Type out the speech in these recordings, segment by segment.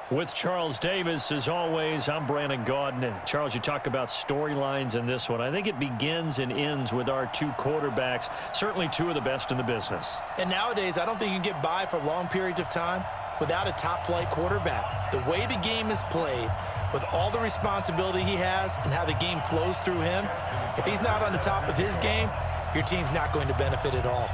With Charles Davis, as always, I'm Brandon Gaudin. Charles, you talk about storylines in this one. I think it begins and ends with our two quarterbacks, certainly two of the best in the business. And nowadays, I don't think you can get by for long periods of time without a top-flight quarterback. The way the game is played, with all the responsibility he has and how the game flows through him, if he's not on the top of his game, your team's not going to benefit at all.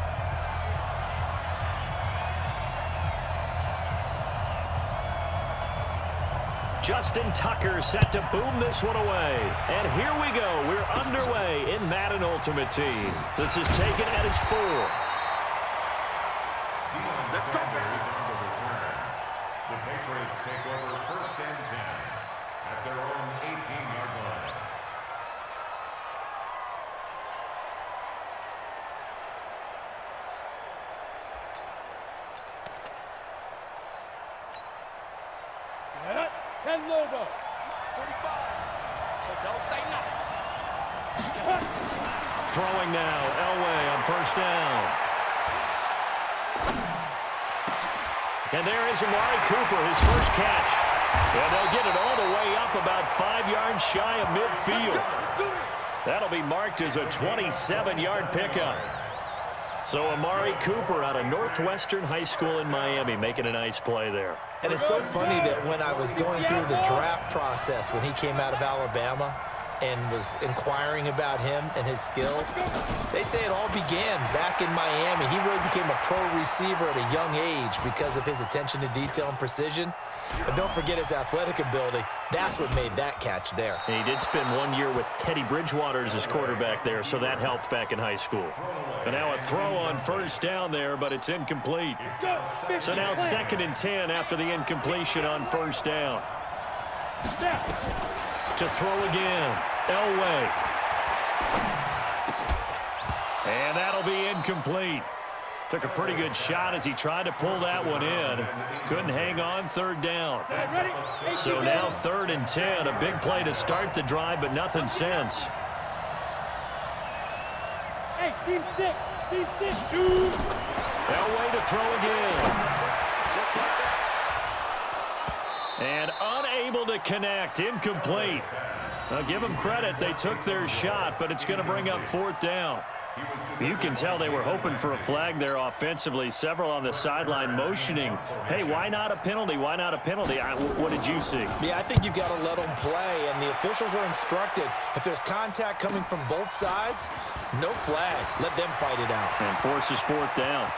Justin Tucker set to boom this one away. And here we go. We're underway in Madden Ultimate Team. This is taken at its 4. Let's go. The Patriots take over 1st and 10 at their own 18-yard line. Set up. 10 logo. 45. So don't say nothing. Throwing now. Elway on 1st down. And there is Amari Cooper, his first catch. And they'll get it all the way up about 5 yards shy of midfield. That'll be marked as a 27-yard pickup. So Amari Cooper out of Northwestern High School in Miami making a nice play there. And it's so funny that when I was going through the draft process when he came out of Alabama and was inquiring about him and his skills, they say it all began back in Miami. He really became a pro receiver at a young age because of his attention to detail and precision. But don't forget his athletic ability. That's what made that catch there. And he did spend 1 year with Teddy Bridgewater as his quarterback there, so that helped back in high school. But now a throw on 1st down there, but it's incomplete. So now 2nd and 10 after the incompletion on 1st down. To throw again, Elway. And that'll be incomplete. Took a pretty good shot as he tried to pull that one in. Couldn't hang on 3rd down. So now 3rd and 10, a big play to start the drive, but nothing since. Hey, team 6. Team 6. Shoot. Elway to throw again. And unable to connect. Incomplete. Now give them credit. They took their shot, but it's going to bring up 4th down. You can tell they were hoping for a flag there offensively. Several on the sideline motioning, hey, why not a penalty? Why not a penalty? What did you see? Yeah, I think you've got to let them play, and the officials are instructed. If there's contact coming from both sides, no flag. Let them fight it out. And forces 4th down.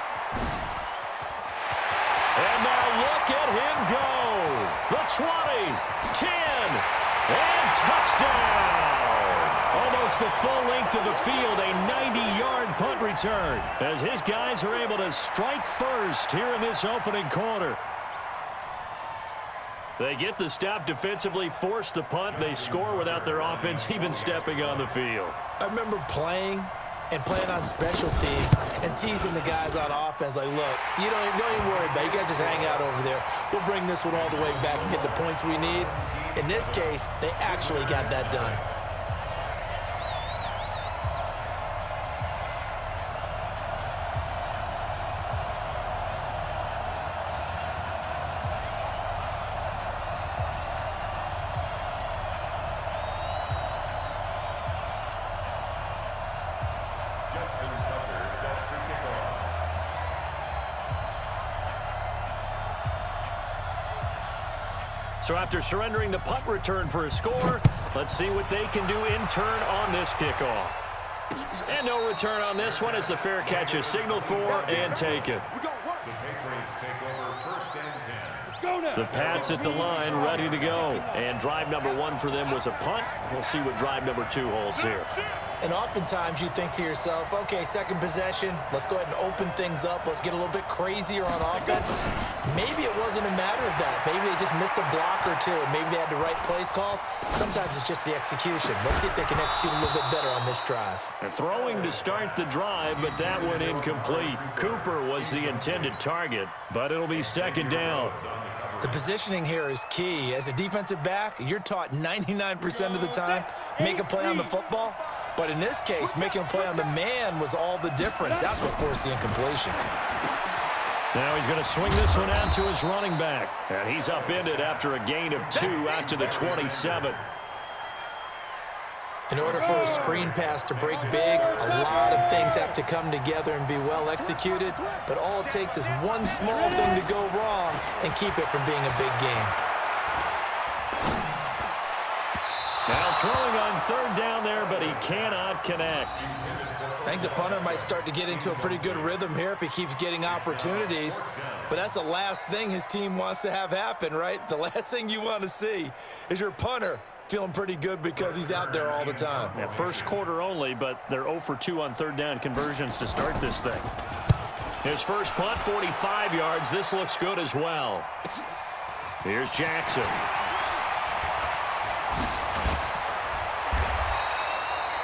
And now look at him go. The 20, 10, and touchdown. Almost the full length of the field, a 90-yard punt return as his guys are able to strike first here in this opening quarter. They get the stop defensively, force the punt. They score without their offense even stepping on the field. I remember playing on special teams and teasing the guys on offense like, look, you don't even worry about it. You guys just hang out over there. We'll bring this one all the way back and get the points we need. In this case, they actually got that done. So after surrendering the punt return for a score, let's see what they can do in turn on this kickoff. And no return on this one as the fair catch is signaled for and taken. The Patriots take over 1st and 10. The Pats at the line ready to go. And drive number 1 for them was a punt. We'll see what drive number 2 holds here. And oftentimes you think to yourself, okay, 2nd possession, let's go ahead and open things up. Let's get a little bit crazier on offense. Maybe it wasn't a matter of that. Maybe they just missed a block or two, and maybe they had the right plays called. Sometimes it's just the execution. Let's see if they can execute a little bit better on this drive. And throwing to start the drive, but that one incomplete. Cooper was the intended target, but it'll be 2nd down. The positioning here is key. As a defensive back, you're taught 99% of the time, make a play on the football. But in this case, making a play on the man was all the difference. That's what forced the incompletion. Now he's going to swing this one out to his running back. And he's upended after a gain of 2 out to the 27. In order for a screen pass to break big, a lot of things have to come together and be well executed. But all it takes is one small thing to go wrong and keep it from being a big game. Now throwing on third down there, but he cannot connect. I think the punter might start to get into a pretty good rhythm here if he keeps getting opportunities. But that's the last thing his team wants to have happen, right? The last thing you want to see is your punter feeling pretty good because he's out there all the time. Yeah, first quarter only, but they're 0 for 2 on third down conversions to start this thing. His first punt, 45 yards. This looks good as well. Here's Jackson.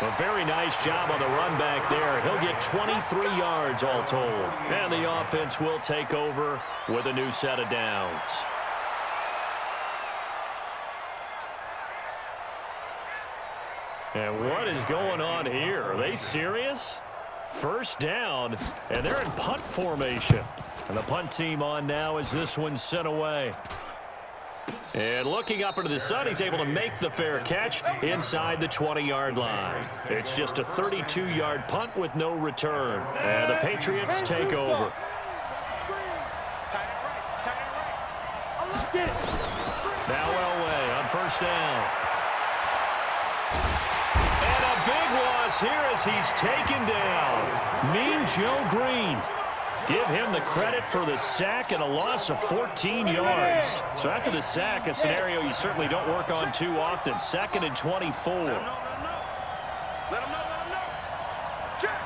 A very nice job on the run back there. He'll get 23 yards all told. And the offense will take over with a new set of downs. And what is going on here? Are they serious? First down, and they're in punt formation. And the punt team on now as this one's sent away. And looking up into the sun, he's able to make the fair catch inside the 20-yard line. It's just a 32-yard punt with no return. And the Patriots take over. Now Elway on first down. And a big loss here as he's taken down. Mean Joe Green. Give him the credit for the sack and a loss of 14 yards. So after the sack, a scenario you certainly don't work on too often. 2nd and 24. Let him know. Check.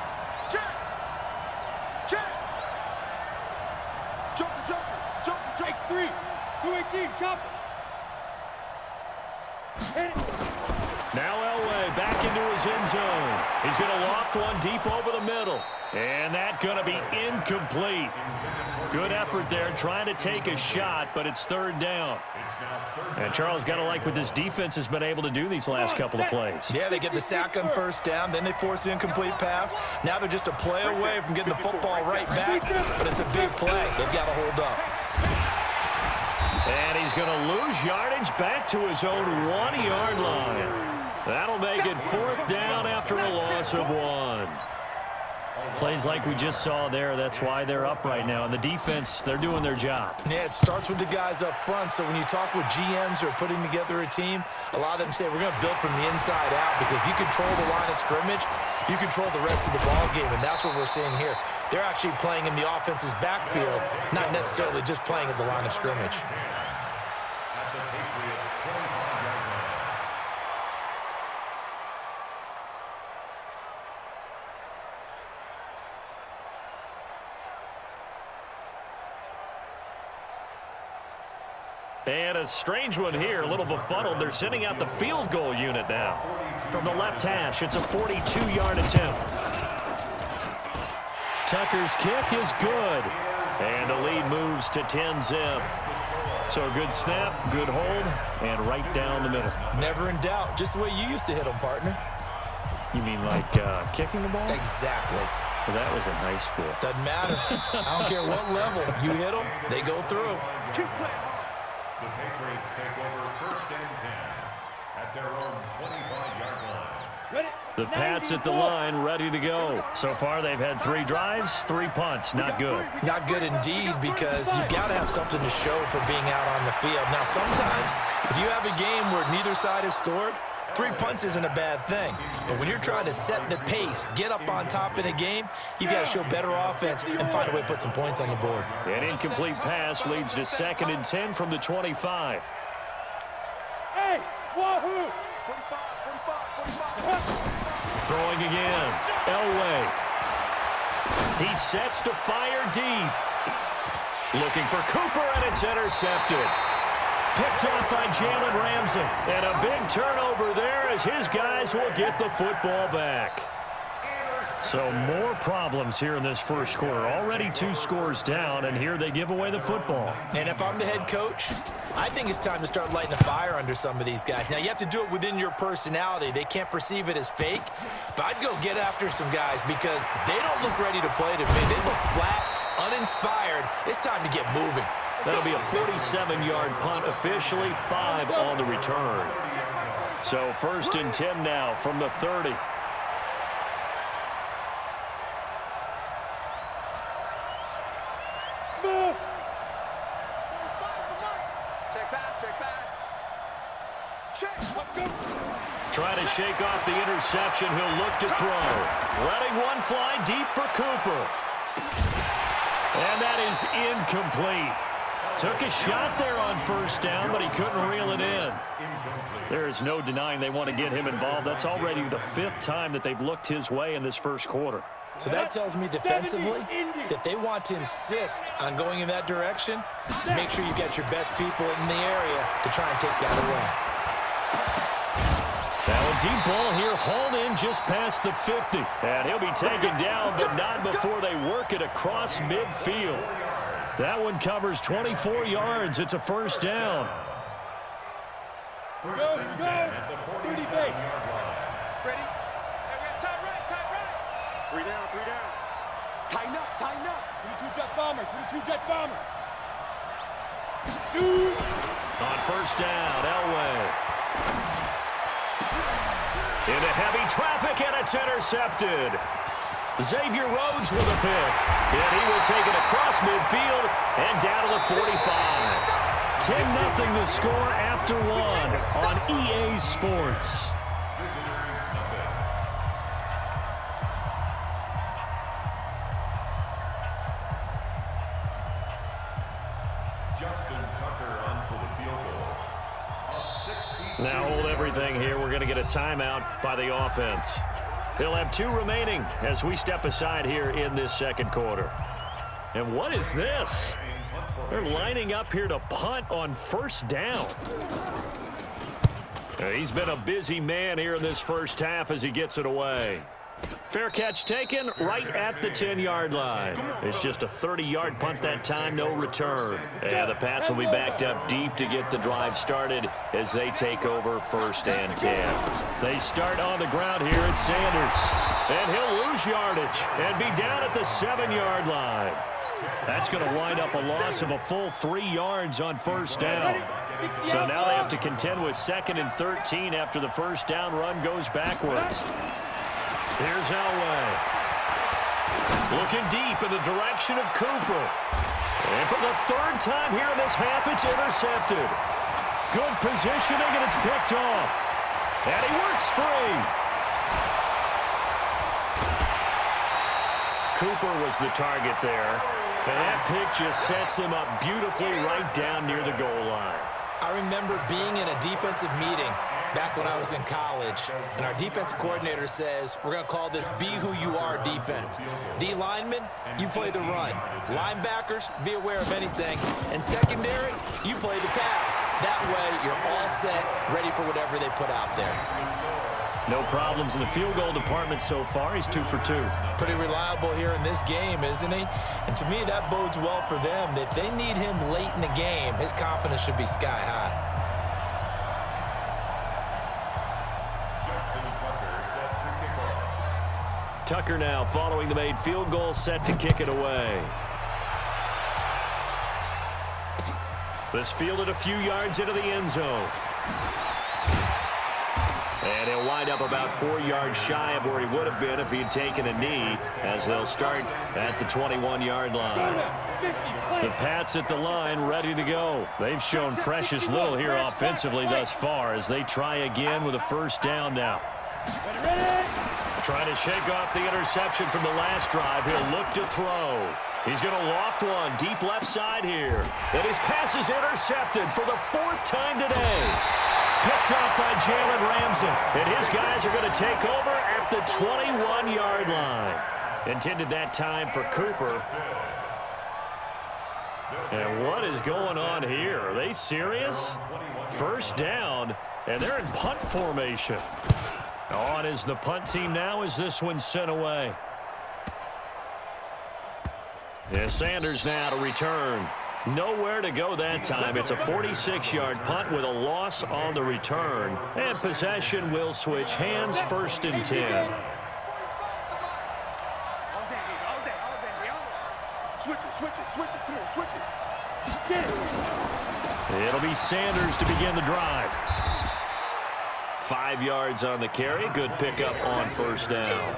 Jumper. Takes 3. 218, chopper. Hit it. Now Elway back into his end zone. He's going to loft one deep over the middle. And that's going to be incomplete. Good effort there trying to take a shot, but it's third down. And Charles, got to like what this defense has been able to do these last couple of plays. Yeah, they get the sack on first down, then they force the incomplete pass. Now they're just a play away from getting the football right back, but it's a big play. They've got to hold up. And he's going to lose yardage back to his own 1-yard line. That'll make it 4th down after a loss of 1. Plays like we just saw there, that's why they're up right now. And the defense, they're doing their job. Yeah, it starts with the guys up front. So when you talk with GMs who are putting together a team, a lot of them say we're going to build from the inside out, because if you control the line of scrimmage, you control the rest of the ball game, and that's what we're seeing here. They're actually playing in the offense's backfield, not necessarily just playing at the line of scrimmage. And a strange one here, a little befuddled. They're sending out the field goal unit now. From the left hash, it's a 42-yard attempt. Tucker's kick is good. And the lead moves to 10-zip. So a good snap, good hold, and right down the middle. Never in doubt. Just the way you used to hit them, partner. You mean like kicking the ball? Exactly. Well, that was in high school. Doesn't matter. I don't care what level. You hit them, they go through. The Patriots take over 1st and 10 at their own 25-yard line. The Pats at the line, ready to go. So far, they've had 3 drives, 3 punts. Not good. Not good indeed, because you've got to have something to show for being out on the field. Now, sometimes, if you have a game where neither side has scored, 3 punts isn't a bad thing. But when you're trying to set the pace, get up on top in a game, you got to show better offense and find a way to put some points on the board. An incomplete pass leads to 2nd and 10 from the 25. Hey, wahoo! Throwing again. Elway. He sets to fire deep. Looking for Cooper, and it's intercepted. Picked up by Jalen Ramsey. And a big turnover there as his guys will get the football back. So more problems here in this first quarter. Already 2 scores down, and here they give away the football. And if I'm the head coach, I think it's time to start lighting a fire under some of these guys. Now, you have to do it within your personality. They can't perceive it as fake. But I'd go get after some guys because they don't look ready to play to me. They look flat, uninspired. It's time to get moving. That'll be a 47-yard punt, officially 5 on the return. So 1st and 10 now from the 30. Smith. Check back, check back. Trying to shake off the interception. He'll look to throw. Letting one fly deep for Cooper. And that is incomplete. Took a shot there on 1st down, but he couldn't reel it in. There is no denying they want to get him involved. That's already the 5th time that they've looked his way in this first quarter. So that tells me defensively that they want to insist on going in that direction. Make sure you get your best people in the area to try and take that away. Now a deep ball here, hauled in just past the 50. And he'll be taken down, but not before they work it across midfield. That one covers 24 yards. It's a 1st down. Go, go. 30 base. Ready? And we have time right. 3 down, 3 down. Tighten up, tighten up. 22 jet bomber, 22 jet bomber. Shoot. On 1st down, Elway. Into heavy traffic, and it's intercepted. Xavier Rhodes with a pick. And he will take it across midfield and down to the 45. 10-0 the score after 1 on EA Sports. Justin Tucker on for the field goal. Now hold everything here. We're going to get a timeout by the offense. They'll have 2 remaining as we step aside here in this 2nd quarter. And what is this? They're lining up here to punt on 1st down. He's been a busy man here in this 1st half as he gets it away. Fair catch taken right at the 10-yard line. It's just a 30-yard punt that time, no return. And the Pats will be backed up deep to get the drive started as they take over 1st and 10. They start on the ground here at Sanders. And he'll lose yardage and be down at the 7-yard line. That's going to wind up a loss of a full 3 yards on 1st down. So now they have to contend with 2nd and 13 after the 1st down run goes backwards. Here's Elway. Looking deep in the direction of Cooper. And for the 3rd time here in this half, it's intercepted. Good positioning, and it's picked off. And he works free. Cooper was the target there. And that pick just sets him up beautifully right down near the goal line. I remember being in a defensive meeting back when I was in college, and our defensive coordinator says, we're going to call this Be Who You Are defense. D linemen, you play the run. Linebackers, be aware of anything. And secondary, you play the pass. That way, you're all set, ready for whatever they put out there. No problems in the field goal department so far. He's 2 for 2. Pretty reliable here in this game, isn't he? And to me, that bodes well for them. If they need him late in the game, his confidence should be sky high. Justin Tucker set to kick off. Tucker now following the made field goal, set to kick it away. This fielded a few yards into the end zone. And he'll wind up about 4 yards shy of where he would have been if he had taken a knee, as they'll start at the 21-yard line. The Pats at the line ready to go. They've shown precious little here offensively thus far as they try again with a 1st down now. Trying to shake off the interception from the last drive. He'll look to throw. He's going to loft one deep left side here. And his pass is intercepted for the 4th time today. Picked off by Jalen Ramsey. And his guys are going to take over at the 21-yard line. Intended that time for Cooper. And what is going on here? Are they serious? 1st down, and they're in punt formation. On is the punt team now as this one's sent away. Yeah, Sanders now to return. Nowhere to go that time. It's a 46-yard punt with a loss on the return. And possession will switch hands, 1st and 10. Switch it. Switch it. Come on, switch it. Get it. It'll be Sanders to begin the drive. 5 yards on the carry. Good pickup on first down.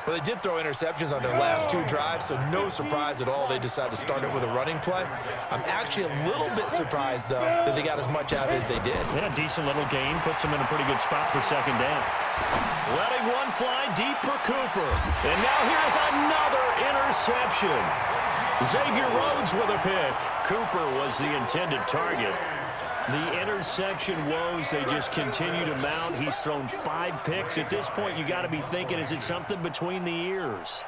Well, they did throw interceptions on their last 2 drives, so no surprise at all they decided to start it with a running play. I'm actually a little bit surprised, though, that they got as much out as they did. Yeah, decent little gain. Puts them in a pretty good spot for second down. Letting one fly deep for Cooper. And now here's another interception. Xavier Rhodes with a pick. Cooper was the intended target. The interception woes, they just continue to mount. He's thrown 5 picks. At this point, you got to be thinking, is it something between the ears?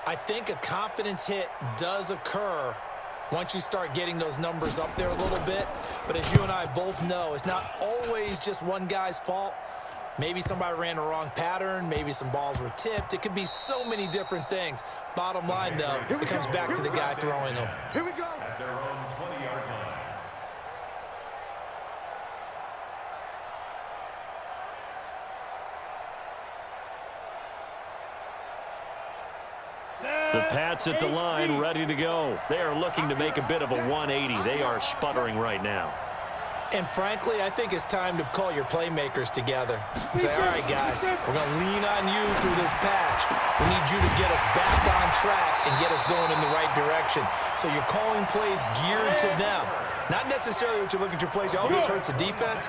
I think a confidence hit does occur once you start getting those numbers up there a little bit. But as you and I both know, it's not always just one guy's fault. Maybe somebody ran the wrong pattern. Maybe some balls were tipped. It could be so many different things. Bottom line, though, it comes back to the guy throwing them. Here we go. At their own 20-yard line. The Pats at the line, ready to go. They are looking to make a bit of a 180. They are sputtering right now. And frankly, I think it's time to call your playmakers together and say, all right, guys, we're going to lean on you through this patch. We need you to get us back on track and get us going in the right direction. So you're calling plays geared to them. Not necessarily what you look at your plays, oh, this hurts the defense.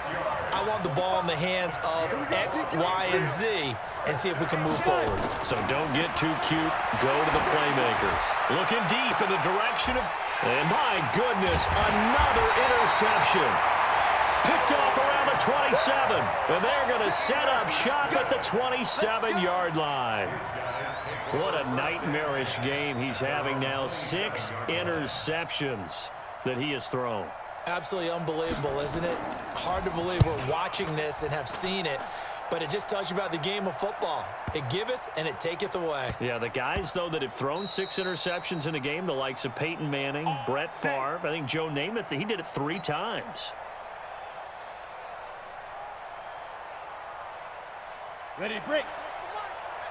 I want the ball in the hands of X, Y, and Z and see if we can move forward. So don't get too cute. Go to the playmakers. Looking deep in the direction of, and my goodness, another interception. Picked off around the 27, and they're going to set up shop at the 27-yard line. What a nightmarish game he's having now. 6 interceptions that he has thrown. Absolutely unbelievable, isn't it? Hard to believe we're watching this and have seen it, but it just tells you about the game of football. It giveth and it taketh away. Yeah, the guys, though, that have thrown 6 interceptions in a game, the likes of Peyton Manning, Brett Favre, I think Joe Namath, he did it 3 times. Ready, break.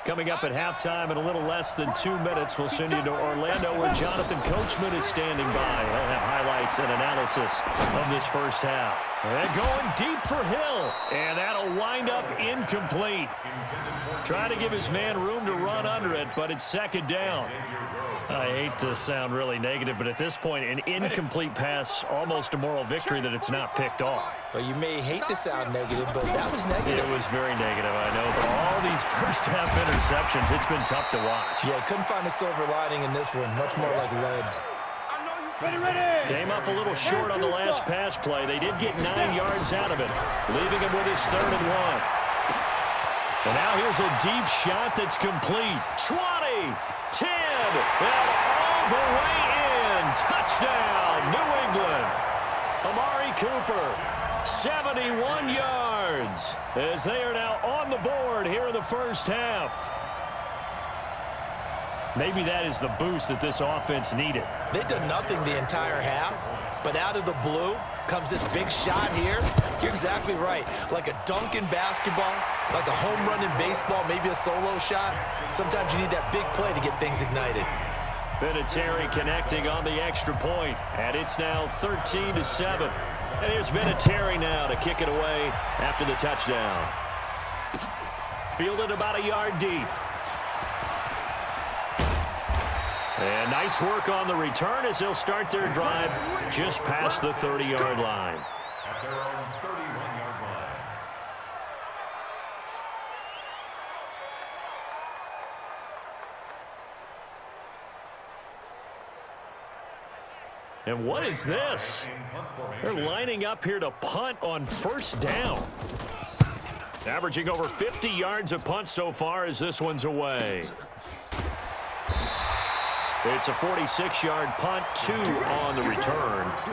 Coming up at halftime in a little less than 2 minutes, we'll send you to Orlando where Jonathan Coachman is standing by. He'll have highlights and analysis of this first half. And going deep for Hill, and that'll wind up incomplete. Trying to give his man room to run under it, but it's second down. I hate to sound really negative, but at this point, an incomplete pass, almost a moral victory that it's not picked off. Well, you may hate to sound negative, but that was negative. It was very negative, I know, but all these first-half interceptions, it's been tough to watch. Yeah, couldn't find a silver lining in this one. Much more like lead. Ready. Came up a little short on the last pass play. They did get 9 yards out of it, leaving him with his 3rd and 1. And now here's a deep shot that's complete. 20, 10, and all the way in. Touchdown, New England. Amari Cooper, 71 yards, as they are now on the board here in the first half. Maybe that is the boost that this offense needed. They did nothing the entire half, but out of the blue comes this big shot here. You're exactly right. Like a dunk in basketball, like a home run in baseball, maybe a solo shot. Sometimes you need that big play to get things ignited. Vinatieri connecting on the extra point, and it's now 13-7. And here's Vinatieri now to kick it away after the touchdown. Fielded about a yard deep. And nice work on the return as they'll start their drive just past the 30-yard line. At their own 31-yard line. And what is this? They're lining up here to punt on first down. Averaging over 50 yards a punt so far as this one's away. It's a 46-yard punt, 2 on the return. At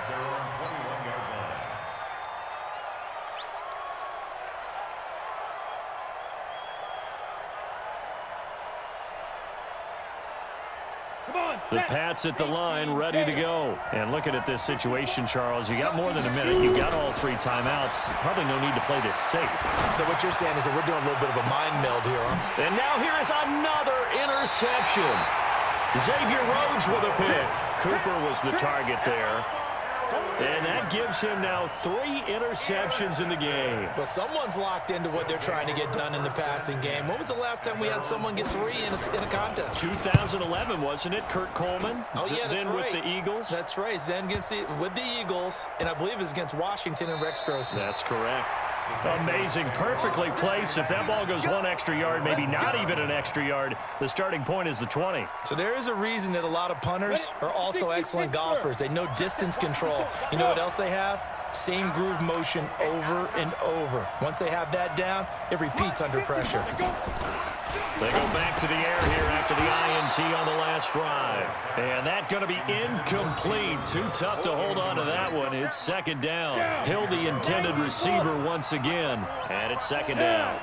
their own 21-yard line. The Pats at the line, ready to go. And looking at this situation, Charles, you got more than a minute. You got all 3 timeouts. Probably no need to play this safe. So what you're saying is that we're doing a little bit of a mind meld here, huh? And now here is another interception. Xavier Rhodes with a pick. Cooper was the target there. And that gives him now 3 interceptions in the game. Well, someone's locked into what they're trying to get done in the passing game. When was the last time we had someone get 3 in a contest? 2011, wasn't it? Kurt Coleman? Oh, yeah, that's then right. with the Eagles? That's right. Then with the Eagles, and I believe it was against Washington and Rex Grossman. That's correct. Amazing. Perfectly placed. If that ball goes 1 extra yard, maybe not even an extra yard, the starting point is the 20. So there is a reason that a lot of punters are also excellent golfers. They know distance control. You know what else they have? Same groove motion over and over. Once they have that down, it repeats under pressure. They go back to the air here after the INT on the last drive. And that's going to be incomplete. Too tough to hold on to that one. It's second down. Hill, the intended receiver once again. And it's second down.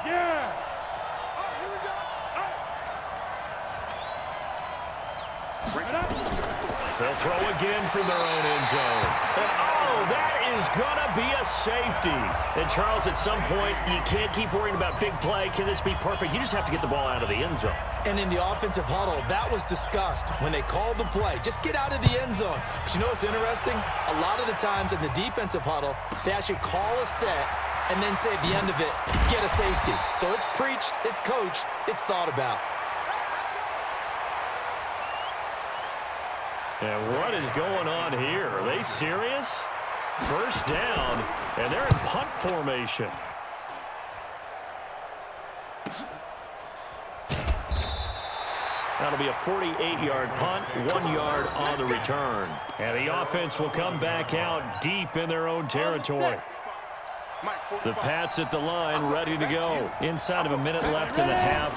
They'll throw again from their own end zone. Oh, that is going to be a safety. And, Charles, at some point, you can't keep worrying about big play. Can this be perfect? You just have to get the ball out of the end zone. And in the offensive huddle, that was discussed when they called the play. Just get out of the end zone. But you know what's interesting? A lot of the times in the defensive huddle, they actually call a set and then say at the end of it, get a safety. So it's preached, it's coached, it's thought about. And what is going on here? Are they serious? First down, and they're in punt formation. That'll be a 48-yard punt, 1 yard on the return. And the offense will come back out deep in their own territory. The Pats at the line, ready to go. Inside of a minute left in the half.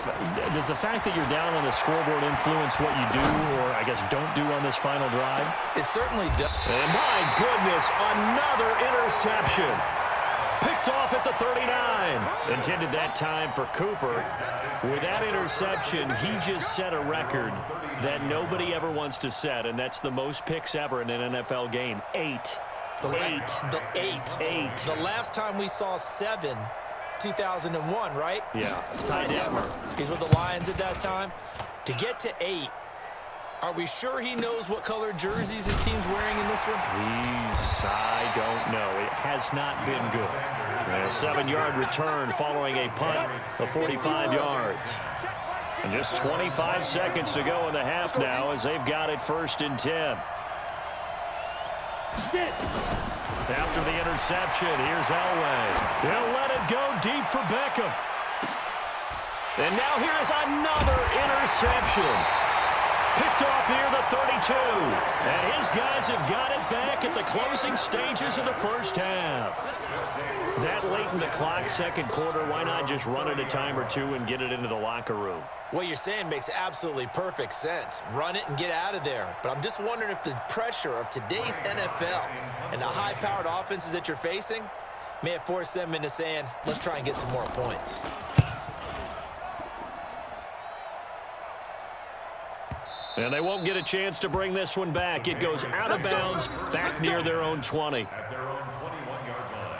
Does the fact that you're down on the scoreboard influence what you do, or I guess don't do on this final drive? It certainly does. And my goodness, another interception. Picked off at the 39. Intended that time for Cooper. With that interception, he just set a record that nobody ever wants to set, and that's the most picks ever in an NFL game. 8. The last time we saw 7, 2001, right? Yeah. Ty Detmer. He's with the Lions at that time. To get to 8, are we sure he knows what color jerseys his team's wearing in this one? I don't know. It has not been good. And a 7-yard return following a punt of 45 yards. And just 25 seconds to go in the half now as they've got it 1st and 10. After the interception, here's Elway. He'll let it go deep for Beckham. And now here's another interception. Picked off near the 32. And his guys have got it back at the closing stages of the first half. That late in the clock, second quarter, why not just run it a time or two and get it into the locker room? What you're saying makes absolutely perfect sense. Run it and get out of there. But I'm just wondering if the pressure of today's NFL and the high-powered offenses that you're facing may have forced them into saying, let's try and get some more points. And they won't get a chance to bring this one back. It goes out of bounds back near their own 20. At their own 21-yard line.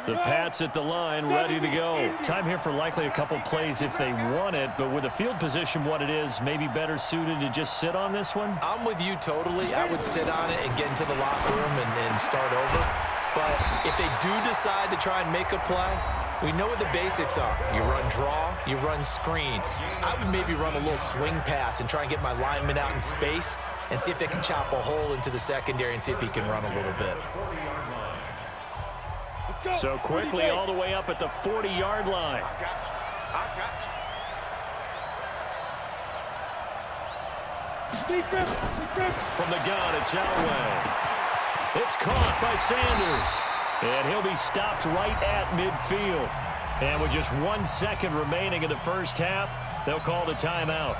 The Pats at the line, ready to go. Time here for likely a couple plays if they want it, but with the field position what it is, maybe better suited to just sit on this one? I'm with you totally. I would sit on it and get into the locker room and start over. But if they do decide to try and make a play, we know what the basics are. You run draw, you run screen. I would maybe run a little swing pass and try and get my lineman out in space and see if they can chop a hole into the secondary and see if he can run a little bit. So quickly all the way up at the 40-yard line. From the gun, it's Elway. It's caught by Sanders. And he'll be stopped right at midfield. And with just 1 second remaining in the first half, they'll call the timeout.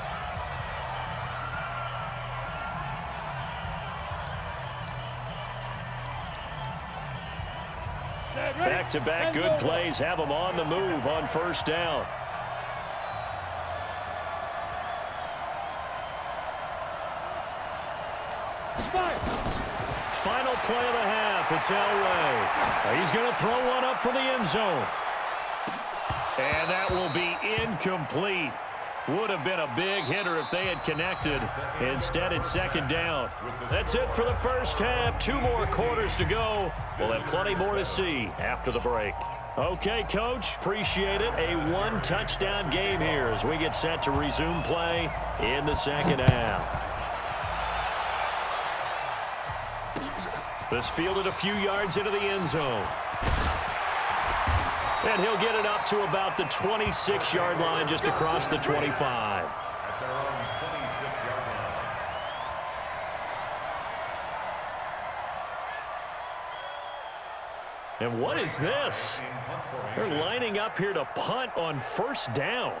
Back-to-back good plays have them on the move on first down. Final play of the half. It's Elway. He's going to throw one up for the end zone. And that will be incomplete. Would have been a big hitter if they had connected. Instead, it's second down. That's it for the first half. 2 more quarters to go. We'll have plenty more to see after the break. Okay, Coach, appreciate it. A 1-touchdown game here as we get set to resume play in the second half. This fielded a few yards into the end zone. And he'll get it up to about the 26-yard line, just across the 25. At their own 26-yard line. And what is this? They're lining up here to punt on first down.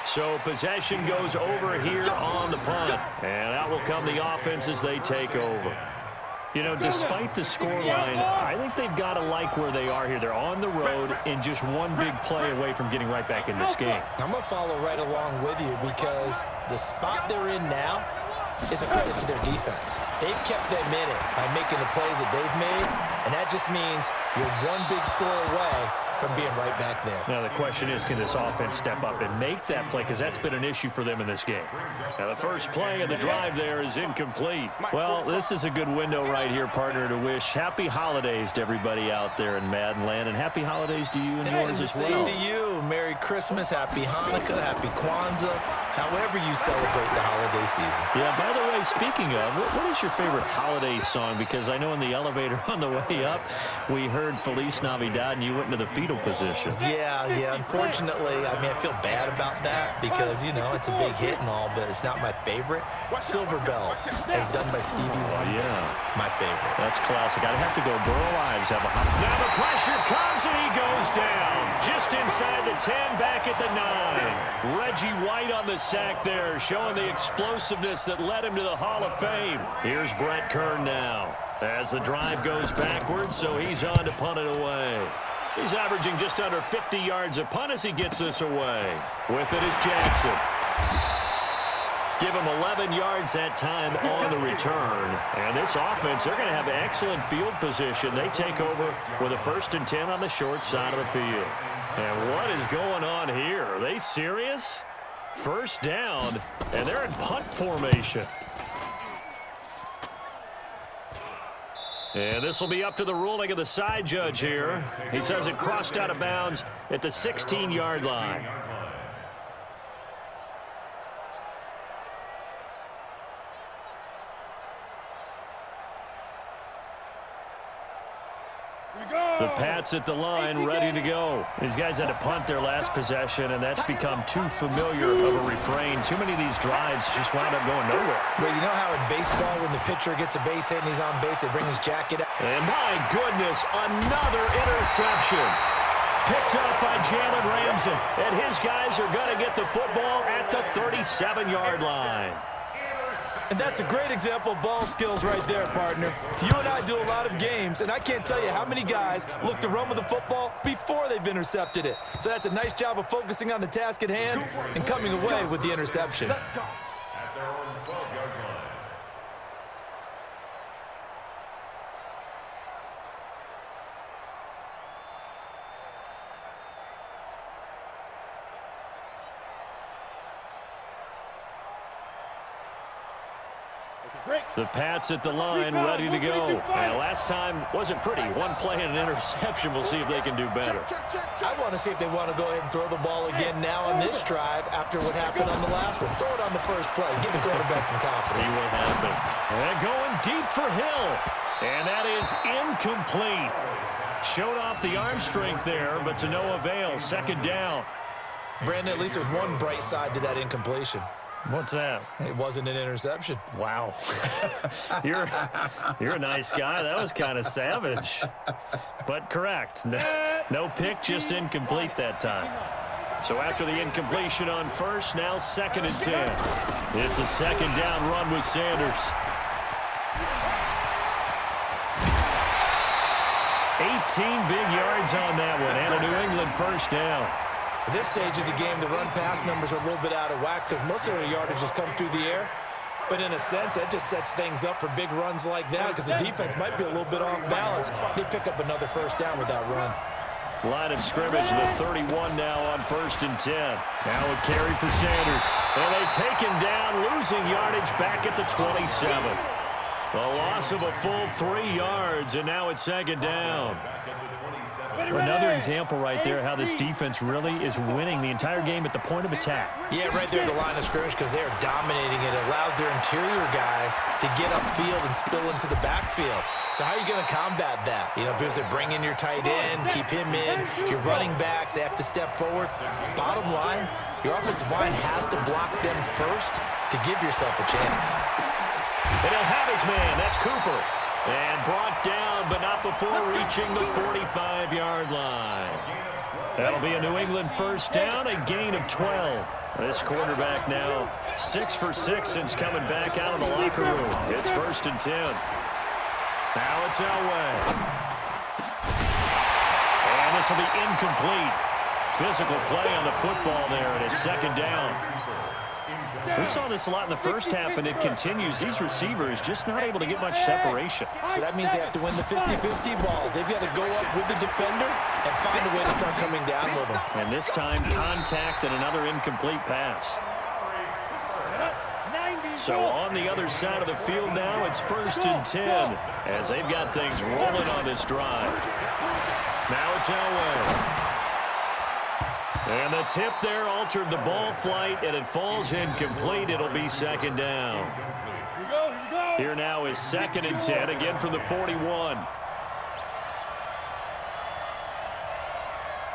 So possession goes over here on the punt. And out will come the offense as they take over. You know, despite the scoreline, I think they've got to like where they are here. They're on the road and just one big play away from getting right back in this game. I'm going to follow right along with you because the spot they're in now is a credit to their defense. They've kept them in it by making the plays that they've made, and that just means you're one big score away from being right back there. Now, the question is, can this offense step up and make that play? Because that's been an issue for them in this game. Now, the first play of the drive there is incomplete. Well, this is a good window right here, partner, to wish happy holidays to everybody out there in Madden land. And happy holidays to you and yours as well. Same to you. Merry Christmas, Happy Hanukkah, Happy Kwanzaa, however you celebrate the holiday season. Yeah, by the way, speaking of, what is your favorite holiday song? Because I know in the elevator on the way up, we heard Feliz Navidad, and you went into the fetal position. Yeah. Unfortunately, I mean, I feel bad about that because, you know, it's a big hit and all, but it's not my favorite. Silver Bells, as done by Stevie Wonder. Yeah. My favorite. That's classic. I'd have to go Burl Ives have a hot. Now the pressure comes, and he goes down. Just inside the 10, back at the 9. Reggie White on the sack there, showing the explosiveness that led him to the Hall of Fame. Here's Brett Kern now as the drive goes backwards, so he's on to punt it away. He's averaging just under 50 yards a punt as he gets this away. With it is Jackson. Give him 11 yards that time on the return. And this offense, they're going to have excellent field position. They take over with a 1st and 10 on the short side of the field. And what is going on here? Are they serious? First down, and they're in punt formation. And this will be up to the ruling of the side judge here. He says it crossed out of bounds at the 16-yard line. The Pats at the line, ready to go. These guys had to punt their last possession, and that's become too familiar of a refrain. Too many of these drives just wound up going nowhere. Well, you know how in baseball, when the pitcher gets a base hit and he's on base, they bring his jacket out? And my goodness, another interception. Picked up by Jalen Ramsey. And his guys are going to get the football at the 37-yard line. And that's a great example of ball skills right there, partner. You and I do a lot of games, and I can't tell you how many guys look to run with the football before they've intercepted it. So that's a nice job of focusing on the task at hand and coming away with the interception. At their own 12-yard line. The Pats at the line, ready to go. And last time wasn't pretty. One play and an interception. We'll see if they can do better. I want to see if they want to go ahead and throw the ball again now on this drive after what happened on the last one. Throw it on the first play. Give the quarterback some confidence. See what happens. And going deep for Hill. And that is incomplete. Showed off the arm strength there, but to no avail. Second down. Brandon, at least there's one bright side to that incompletion. What's that? It wasn't an interception. Wow. You're a nice guy. That was kind of savage. But correct. No pick, just incomplete that time. So after the incompletion on first, now 2nd and 10. It's a second down run with Sanders. 18 big yards on that one, and a New England first down. At this stage of the game, the run-pass numbers are a little bit out of whack because most of their yardage has come through the air. But in a sense, that just sets things up for big runs like that because the defense might be a little bit off balance. They pick up another first down with that run. Line of scrimmage, the 31 now on 1st and 10. Now a carry for Sanders. And they take him down, losing yardage back at the 27. A loss of a full 3 yards, and now it's 2nd down. Another example right there how this defense really is winning the entire game at the point of attack. Yeah, right there at the line of scrimmage because they are dominating it. It allows their interior guys to get upfield and spill into the backfield. So how are you going to combat that? You know, because they bring in your tight end, keep him in. Your running backs, they have to step forward. Bottom line, your offensive line has to block them first to give yourself a chance. And he'll have his man. That's Cooper. And brought down, but not before reaching the 45-yard line. That'll be a New England first down, a gain of 12. This quarterback now 6 for 6 since coming back out of the locker room. It's 1st and 10. Now it's Elway. And this will be incomplete. Physical play on the football there, and it's 2nd down. We saw this a lot in the first half, and it continues. These receivers just not able to get much separation. So that means they have to win the 50-50 balls. They've got to go up with the defender and find a way to start coming down with them. And this time, contact and another incomplete pass. So on the other side of the field now, it's 1st and 10 as they've got things rolling on this drive. Now it's Elway. And the tip there altered the ball flight, and it falls incomplete. It'll be 2nd down. Here now is 2nd and 10, again from the 41.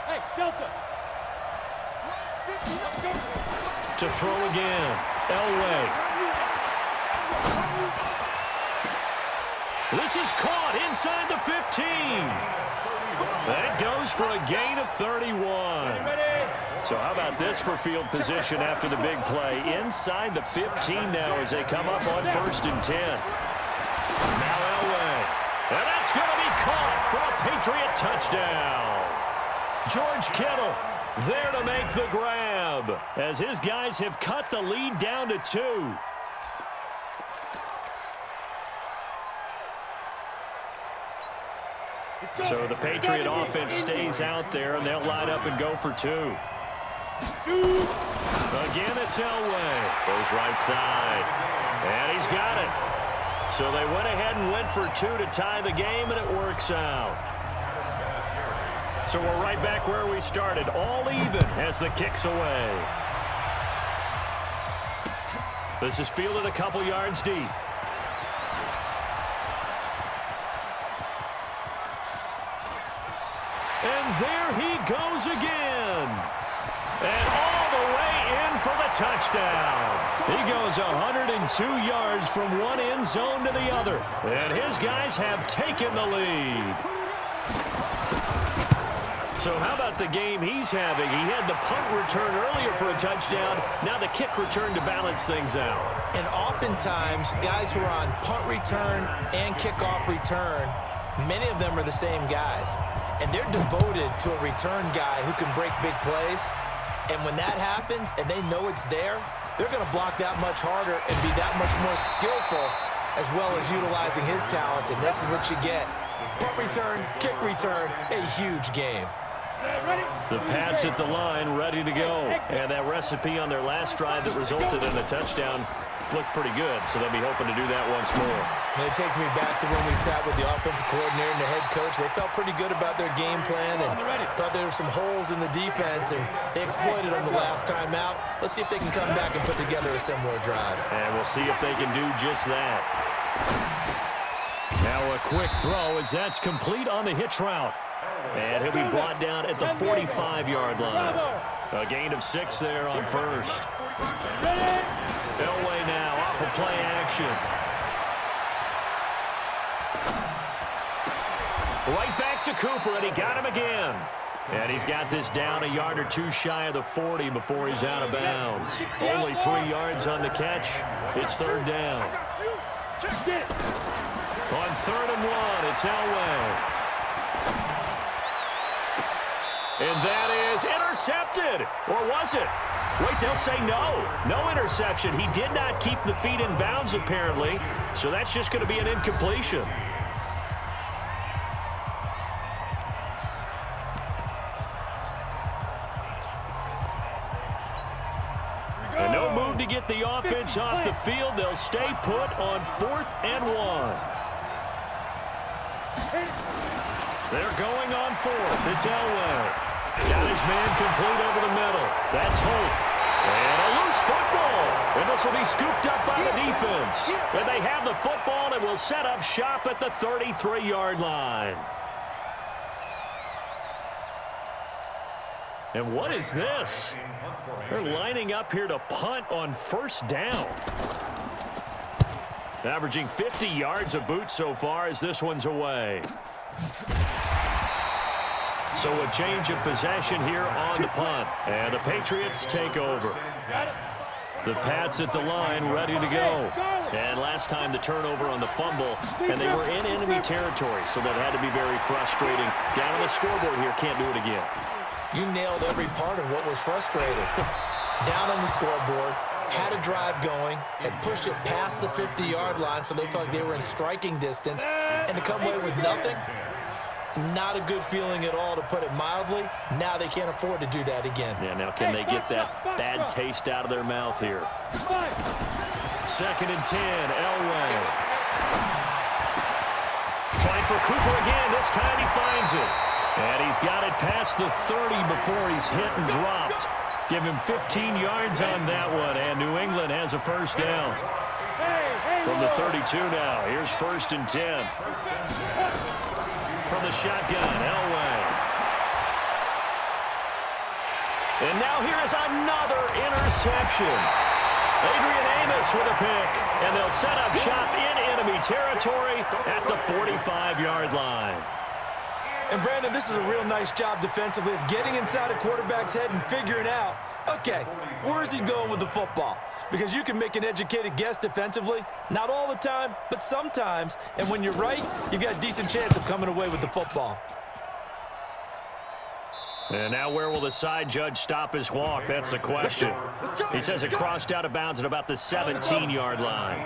Hey, Delta. To throw again, Elway. This is caught inside the 15. That goes for a gain of 31. So how about this for field position after the big play? Inside the 15 now as they come up on 1st and 10. Now Elway. And that's going to be caught for a Patriot touchdown. George Kittle there to make the grab as his guys have cut the lead down to 2. So the Patriot offense stays out there, and they'll line up and go for 2. Again, it's Elway. Goes right side. And he's got it. So they went ahead and went for 2 to tie the game, and it works out. So we're right back where we started. All even as the kick's away. This is fielded a couple yards deep. And there he goes again. And all the way in for the touchdown. He goes 102 yards from one end zone to the other. And his guys have taken the lead. So how about the game he's having? He had the punt return earlier for a touchdown. Now the kick return to balance things out. And oftentimes, guys who are on punt return and kickoff return, many of them are the same guys. And they're devoted to a return guy who can break big plays. And when that happens and they know it's there, they're going to block that much harder and be that much more skillful as well as utilizing his talents. And this is what you get. Punt return, kick return, a huge game. The Pats at the line ready to go. And that recipe on their last drive that resulted in a touchdown looked pretty good, so they'll be hoping to do that once more. And it takes me back to when we sat with the offensive coordinator and the head coach. They felt pretty good about their game plan and thought there were some holes in the defense, and they exploited them the last time out. Let's see if they can come back and put together a similar drive. And we'll see if they can do just that. Now a quick throw as that's complete on the hitch route. And he'll be brought down at the 45-yard line. A gain of 6 there on first. Elway now off of play action. Right back to Cooper, and he got him again. And he's got this down a yard or 2 shy of the 40 before he's out of bounds. Only 3 yards on the catch. It's 3rd down. On 3rd and 1, it's Elway. And that is intercepted. Or was it? Wait, they'll say no. No interception. He did not keep the feet in bounds, apparently, so that's just going to be an incompletion. And no move to get the offense off the field. They'll stay put on 4th and 1. They're going on 4th. It's Elway. Got his man complete over the middle. That's Holt. And a loose football. And this will be scooped up by the defense. And they have the football and will set up shop at the 33-yard line. And what is this? They're lining up here to punt on 1st down. Averaging 50 yards a boot so far as this one's away. So a change of possession here on the punt. And the Patriots take over. The Pats at the line ready to go. And last time the turnover on the fumble, and they were in enemy territory, so that had to be very frustrating. Down on the scoreboard here, can't do it again. You nailed every part of what was frustrating. Down on the scoreboard, had a drive going, had pushed it past the 50-yard line so they felt like they were in striking distance, and to come away with nothing, not a good feeling at all, to put it mildly. Now they can't afford to do that again. Yeah, now can they get that bad taste out of their mouth here? 2nd and 10, Elway. Trying for Cooper again. This time he finds it. And he's got it past the 30 before he's hit and dropped. Give him 15 yards on that one, and New England has a 1st down. From the 32 now, here's 1st and 10. From the shotgun, Elway. And now here is another interception. Adrian Amos with a pick, and they'll set up shop in enemy territory at the 45-yard line. And, Brandon, this is a real nice job defensively of getting inside a quarterback's head and figuring out, okay, where is he going with the football? Because you can make an educated guess defensively, not all the time, but sometimes. And when you're right, you've got a decent chance of coming away with the football. And now where will the side judge stop his walk? That's the question. He says it crossed out of bounds at about the 17-yard line.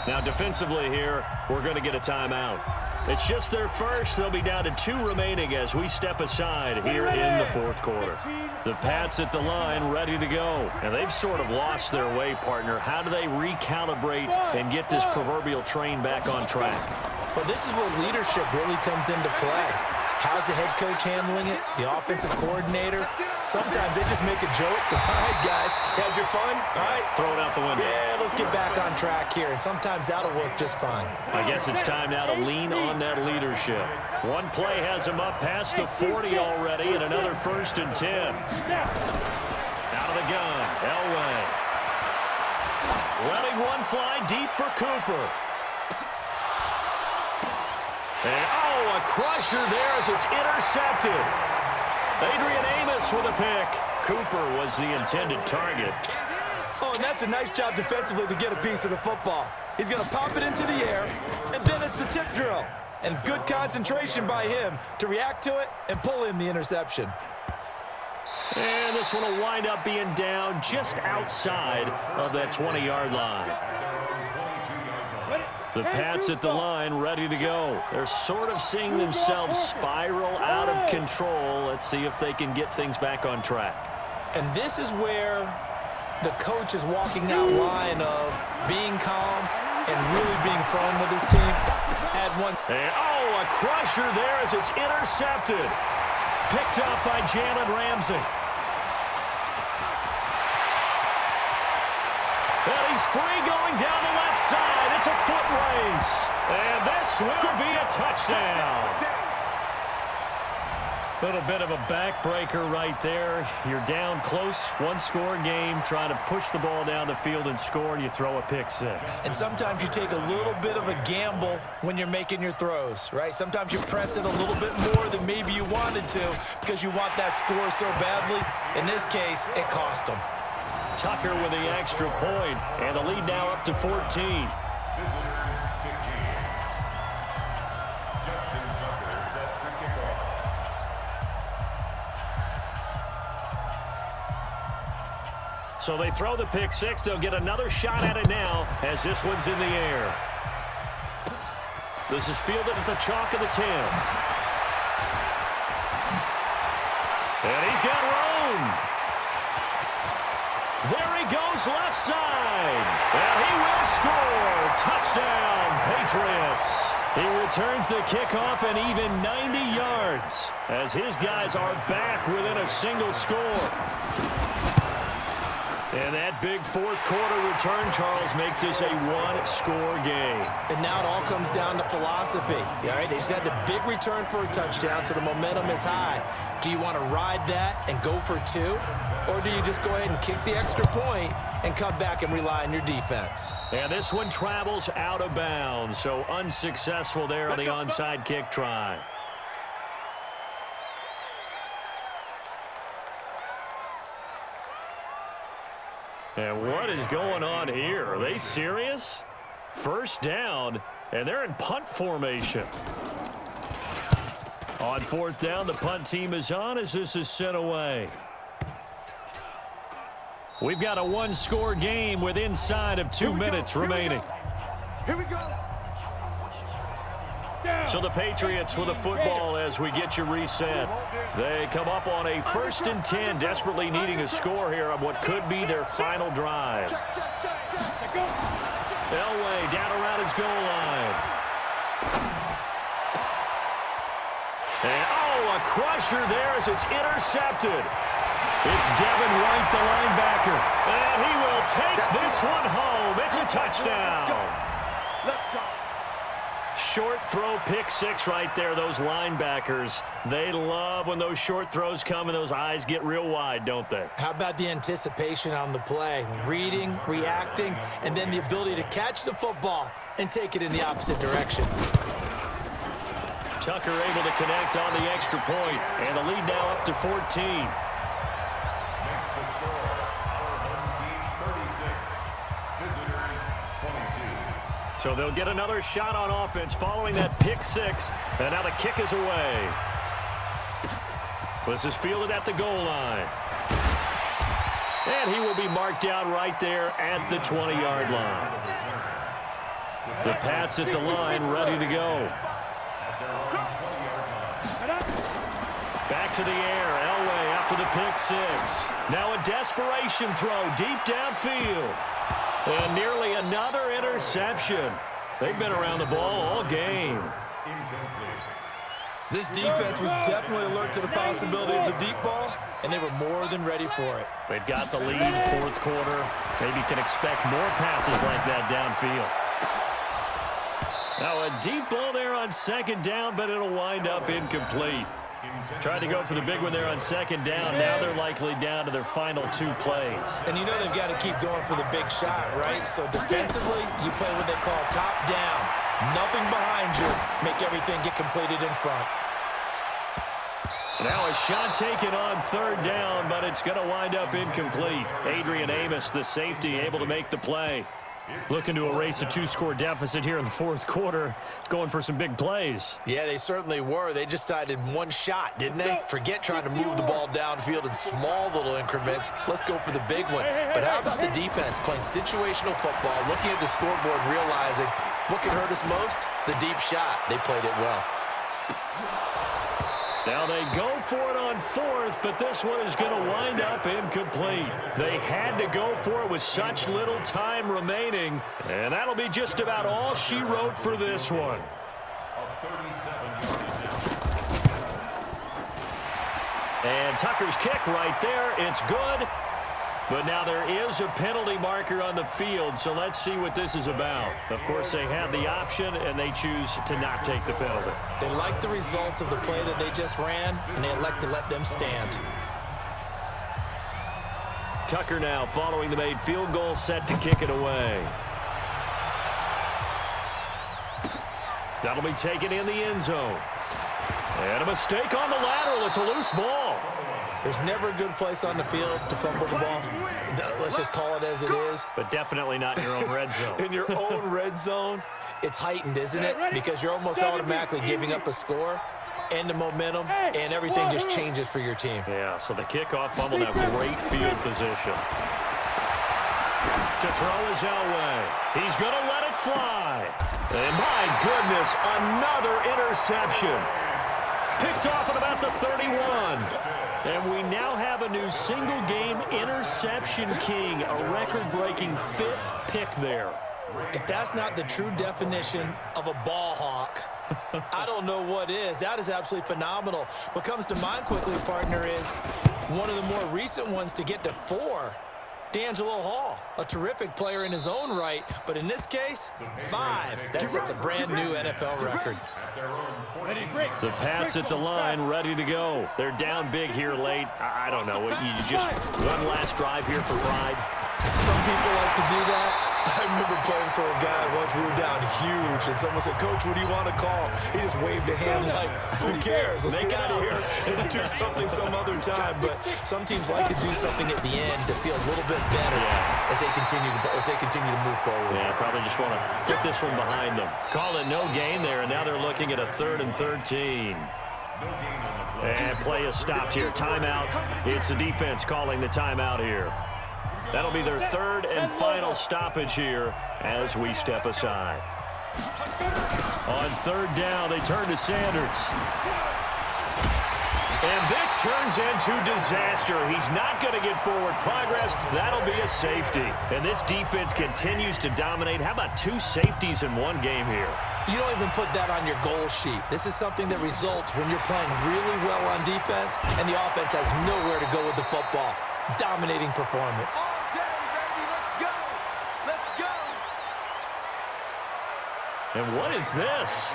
Now defensively here, we're going to get a timeout. It's just their first. They'll be down to 2 remaining as we step aside here in the 4th quarter. The Pats at the line ready to go. And they've sort of lost their way, partner. How do they recalibrate and get this proverbial train back on track? Well, this is where leadership really comes into play. How's the head coach handling it? The offensive coordinator? Sometimes they just make a joke. All right, guys, had your fun? All right. Throw it out the window. Yeah, let's get back on track here. And sometimes that'll work just fine. I guess it's time now to lean on that leadership. One play has him up past the 40 already, and another 1st and 10. Out of the gun, Elway. Letting one fly deep for Cooper. And, a crusher there as it's intercepted. Adrian Amos with a pick. Cooper was the intended target. Oh, and that's a nice job defensively to get a piece of the football. He's going to pop it into the air, and then it's the tip drill. And good concentration by him to react to it and pull in the interception. And this one will wind up being down just outside of that 20-yard line. The Pats at the line ready to go. They're sort of seeing themselves spiral out of control. Let's see if they can get things back on track. And this is where the coach is walking that line of being calm and really being firm with his team. And, a crusher there as it's intercepted. Picked up by Jalen Ramsey. And he's free going down the left side. It's a foot race. And this will be a touchdown. Little bit of a backbreaker right there. You're down close, one-score game, trying to push the ball down the field and score, and you throw a pick six. And sometimes you take a little bit of a gamble when you're making your throws, right? Sometimes you press it a little bit more than maybe you wanted to because you want that score so badly. In this case, it cost them. Tucker with the extra point, and the lead now up to 14. Visitors 15. Justin Tucker set to kickoff. So they throw the pick six. They'll get another shot at it now as this one's in the air. This is fielded at the chalk of the 10. And he's got room. There he goes left side. And he will score. Touchdown, Patriots. He returns the kickoff and even 90 yards as his guys are back within a single score. And that big fourth quarter return, Charles, makes this a one-score game. And now it all comes down to philosophy. All right, they just had a big return for a touchdown, so the momentum is high. Do you want to ride that and go for two? Or do you just go ahead and kick the extra point and come back and rely on your defense? And this one travels out of bounds, so unsuccessful there on the onside kick try. And what is going on here? Are they serious? First down, and they're in punt formation. On fourth down, the punt team is on as this is sent away. We've got a one-score game with inside of 2 minutes remaining. Here we go. So the Patriots with the football as we get you reset. They come up on a 1st and 10, desperately needing a score here on what could be their final drive. Elway down around his goal line. And, oh, a crusher there as it's intercepted. It's Devin White, the linebacker. And he will take this one home. It's a touchdown. Let's go. Short throw, pick six right there. Those linebackers, they love when those short throws come and those eyes get real wide, don't they? How about the anticipation on the play? Reading, reacting, and then the ability to catch the football and take it in the opposite direction. Tucker able to connect on the extra point, and the lead now up to 14. So they'll get another shot on offense following that pick six. And now the kick is away. This is fielded at the goal line. And he will be marked down right there at the 20-yard line. The Pats at the line ready to go. Back to the air. Elway after the pick six. Now a desperation throw deep downfield. And nearly another interception. They've been around the ball all game. This defense was definitely alert to the possibility of the deep ball, and they were more than ready for it. They've got the lead fourth quarter. Maybe can expect more passes like that downfield. Now a deep ball there on second down, but it'll wind up incomplete. Tried to go for the big one there on second down. Now they're likely down to their final 2 plays. And you know they've got to keep going for the big shot, right? So defensively, you play what they call top down. Nothing behind you. Make everything get completed in front. Now a shot taken on third down, but it's going to wind up incomplete. Adrian Amos, the safety, able to make the play. Looking to erase a 2-score deficit here in the fourth quarter. Going for some big plays. Yeah, they certainly were. They just decided one shot, didn't they? Forget trying to move the ball downfield in small little increments. Let's go for the big one. But how about the defense playing situational football, looking at the scoreboard and realizing what can hurt us most? The deep shot. They played it well. Now they go for it on fourth, but this one is going to wind up incomplete. They had to go for it with such little time remaining, and that'll be just about all she wrote for this one. And Tucker's kick right there. It's good. But now there is a penalty marker on the field, so let's see what this is about. Of course, they have the option, and they choose to not take the penalty. They like the results of the play that they just ran, and they elect to let them stand. Tucker now following the made field goal, set to kick it away. That'll be taken in the end zone. And a mistake on the lateral. It's a loose ball. There's never a good place on the field to fumble the ball. Let's just call it as it is. But definitely not in your own red zone. In your own red zone, it's heightened, isn't it? Because you're almost automatically giving up a score and the momentum, and everything just changes for your team. Yeah, so the kickoff fumble, now great field position. To throw his Elway. He's going to let it fly. And my goodness, another interception. Picked off at about the 31. And we now have a new single-game interception king, a record-breaking 5th pick there. If that's not the true definition of a ball hawk, I don't know what is. That is absolutely phenomenal. What comes to mind quickly, partner, is one of the more recent ones to get to 4. D'Angelo Hall, a terrific player in his own right, but in this case, 5. That's a brand new NFL record. The Pats at the line, ready to go. They're down big here late. I don't know. You just one last drive here for pride. Some people like to do that. I remember playing for a guy once. We were down huge, and someone said, "Coach, what do you want to call?" He just waved a hand like, "Who cares? Let's get out of here and do something some other time." But some teams like to do something at the end to feel a little bit better as they continue to move forward. Yeah, probably just want to put this one behind them. Call it no gain there, and now they're looking at a 3rd and 13. And play is stopped here. Timeout. It's the defense calling the timeout here. That'll be their 3rd and final stoppage here as we step aside. On 3rd down, they turn to Sanders. And this turns into disaster. He's not going to get forward progress. That'll be a safety. And this defense continues to dominate. How about 2 safeties in one game here? You don't even put that on your goal sheet. This is something that results when you're playing really well on defense and the offense has nowhere to go with the football. Dominating performance. And what is this?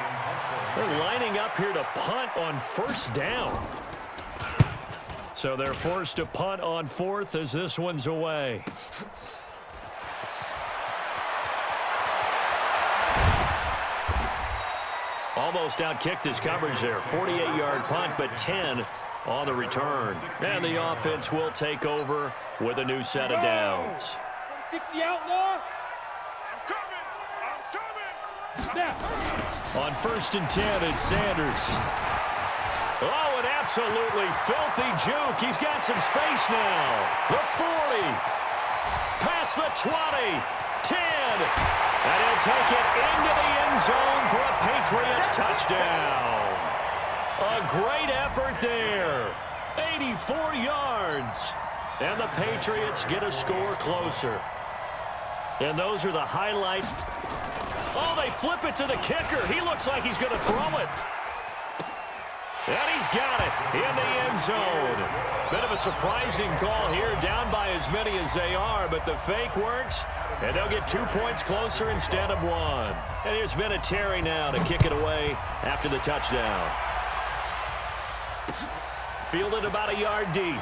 They're lining up here to punt on 1st down. So they're forced to punt on 4th as this one's away. Almost outkicked his coverage there. 48-yard punt, but 10 on the return. And the offense will take over with a new set of downs. 60 outlaw. On 1st and 10, it's Sanders. Oh, an absolutely filthy juke. He's got some space now. The 40. Past the 20. 10. And he'll take it into the end zone for a Patriot touchdown. A great effort there. 84 yards. And the Patriots get a score closer. And those are the highlights. Oh, they flip it to the kicker. He looks like he's going to throw it. And he's got it in the end zone. Bit of a surprising call here, down by as many as they are, but the fake works, and they'll get 2 points closer instead of 1. And here's Vinatieri now to kick it away after the touchdown. Fielded about a yard deep.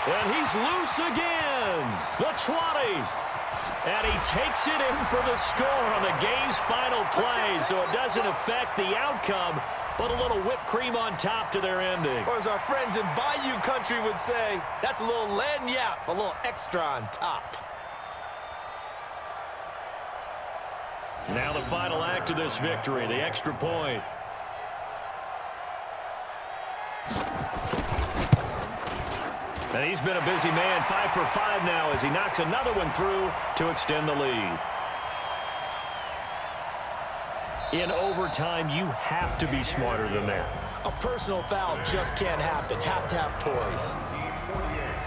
And he's loose again. The 20. And he takes it in for the score on the game's final play, so it doesn't affect the outcome, but a little whipped cream on top to their ending. Or as our friends in Bayou country would say, that's a little lagniappe, a little extra on top. Now the final act of this victory, the extra point. And he's been a busy man, 5 for 5 now as he knocks another one through to extend the lead. In overtime, you have to be smarter than that. A personal foul just can't happen. Have to have poise.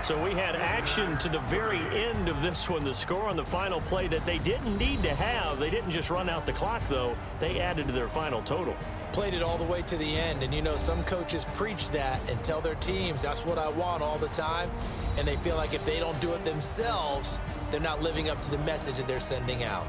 So we had action to the very end of this one, the score on the final play that they didn't need to have. They didn't just run out the clock, though. They added to their final total. Played it all the way to the end, and you know some coaches preach that and tell their teams that's what I want all the time, and they feel like if they don't do it themselves, they're not living up to the message that they're sending out.